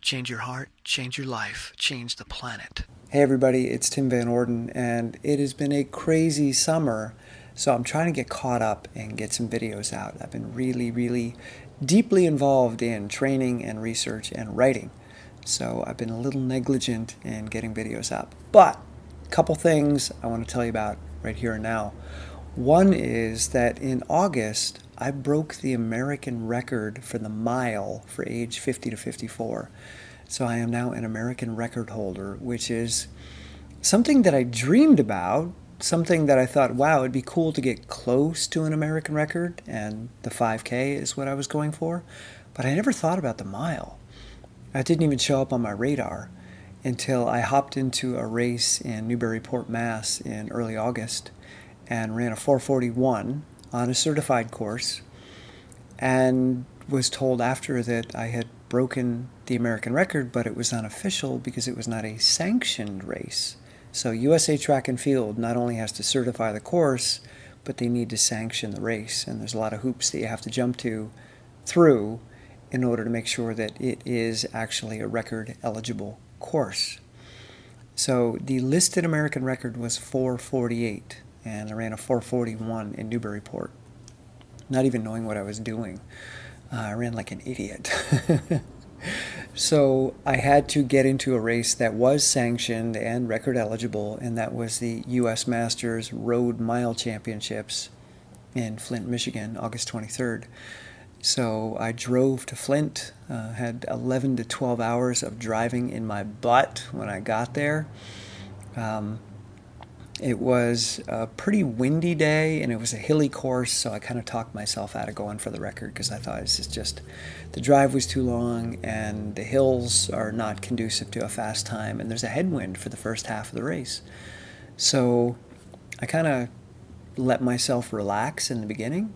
Change your heart, change your life, change the planet. Hey everybody, it's Tim Van Orden, and it has been a crazy summer, so I'm trying to get caught up and get some videos out. I've been really deeply involved in training and research and writing, so I've been a little negligent in getting videos up. But a couple things I want to tell you about right here and now. One is that in August, I broke the American record for the mile for age 50 to 54. So I am now an American record holder, which is something that I dreamed about, something that I thought, wow, it'd be cool to get close to an American record, and the 5K is what I was going for. But I never thought about the mile. That didn't even show up on my radar until I hopped into a race in Newburyport, Mass in early August and ran a 4:41 on a certified course, and was told after that I had broken the American record, but it was unofficial because it was not a sanctioned race. So USA Track and Field not only has to certify the course, but they need to sanction the race, and there's a lot of hoops that you have to jump through in order to make sure that it is actually a record eligible course. So the listed American record was 4:48, and I ran a 4:41 in Newburyport, not even knowing what I was doing. I ran like an idiot. So I had to get into a race that was sanctioned and record eligible, and that was the U.S. Masters Road Mile Championships in Flint, Michigan, August 23rd. So I drove to Flint, had 11 to 12 hours of driving in my butt when I got there. It was a pretty windy day, and it was a hilly course, so I kind of talked myself out of going for the record because I thought this is just, the drive was too long, and the hills are not conducive to a fast time, and there's a headwind for the first half of the race. So I kind of let myself relax in the beginning,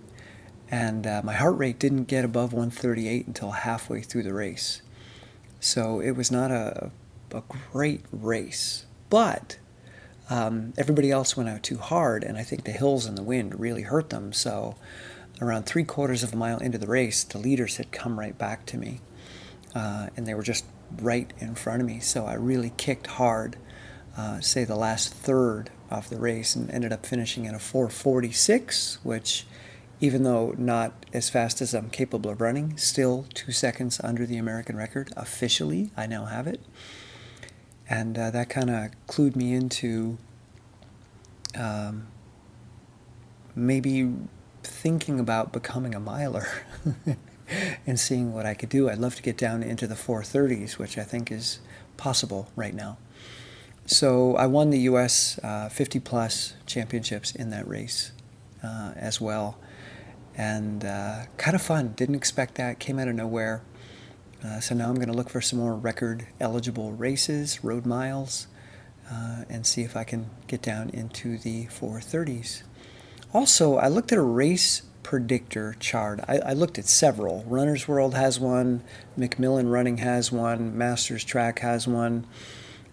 and my heart rate didn't get above 138 until halfway through the race. So it was not a great race, but everybody else went out too hard, and I think the hills and the wind really hurt them. So around 3/4 of a mile into the race, the leaders had come right back to me, and they were just right in front of me. So I really kicked hard, say the last third of the race, and ended up finishing in a 4:46, which, even though not as fast as I'm capable of running, still 2 seconds under the American record. Officially, I now have it. And that kind of clued me into maybe thinking about becoming a miler and seeing what I could do. I'd love to get down into the 4:30s, which I think is possible right now. So I won the U.S. 50-plus championships in that race as well. And kind of fun. Didn't expect that. Came out of nowhere. So now I'm going to look for some more record-eligible races, road miles, and see if I can get down into the 4:30s. Also, I looked at a race predictor chart. I looked at several. Runner's World has one, Macmillan Running has one, Masters Track has one.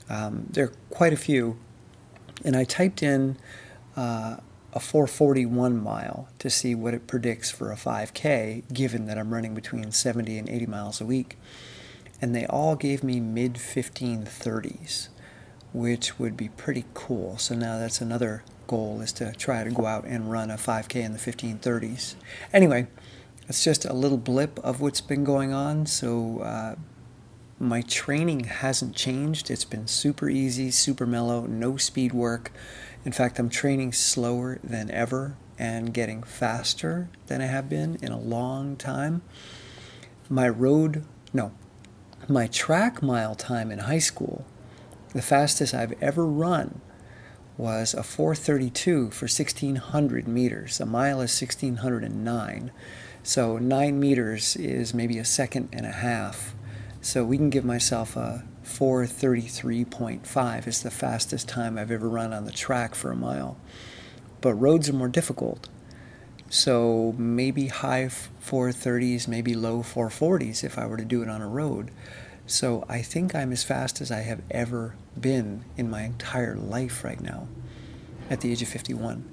There are quite a few. And I typed in a 4:41 mile to see what it predicts for a 5K, given that I'm running between 70 and 80 miles a week. And they all gave me mid-1530s, which would be pretty cool. So now that's another goal, is to try to go out and run a 5K in the 1530s. Anyway, it's just a little blip of what's been going on. So my training hasn't changed. It's been super easy, super mellow, no speed work. In fact, I'm training slower than ever and getting faster than I have been in a long time. My track mile time in high school, the fastest I've ever run, was a 4:32 for 1,600 meters. A mile is 1,609. So 9 meters is maybe a second and a half. So we can give myself a 4:33.5 is the fastest time I've ever run on the track for a mile. But roads are more difficult. So maybe high 4:30s, maybe low 4:40s if I were to do it on a road. So I think I'm as fast as I have ever been in my entire life right now at the age of 51.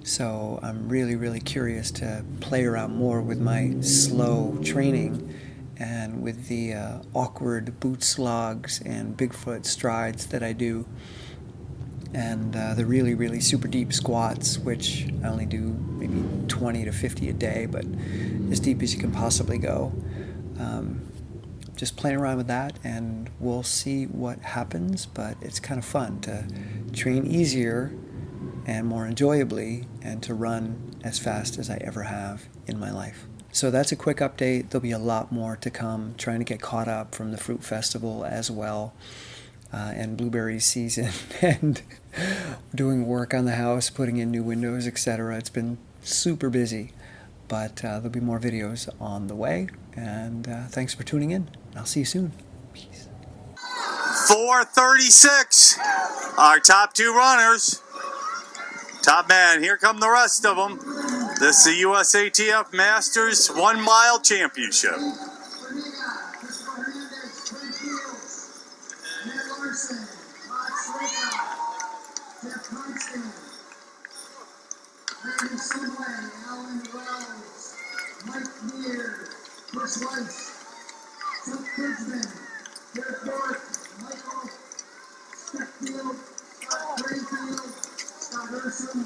So I'm really curious to play around more with my slow training and with the awkward boot slogs and Bigfoot strides that I do, and the really, really super deep squats, which I only do maybe 20 to 50 a day, but as deep as you can possibly go. Just playing around with that, and we'll see what happens, but it's kind of fun to train easier and more enjoyably, and to run as fast as I ever have in my life. So that's a quick update. There'll be a lot more to come, trying to get caught up from the fruit festival as well, and blueberry season, and doing work on the house, putting in new windows, etc. It's been super busy, but there'll be more videos on the way, and thanks for tuning in. I'll see you soon. Peace. 4:36, our top two runners. Top man, here come the rest of them. This is the USATF Masters 1 Mile Championship. Michael, Specfield, Greenfield, Scott Urson,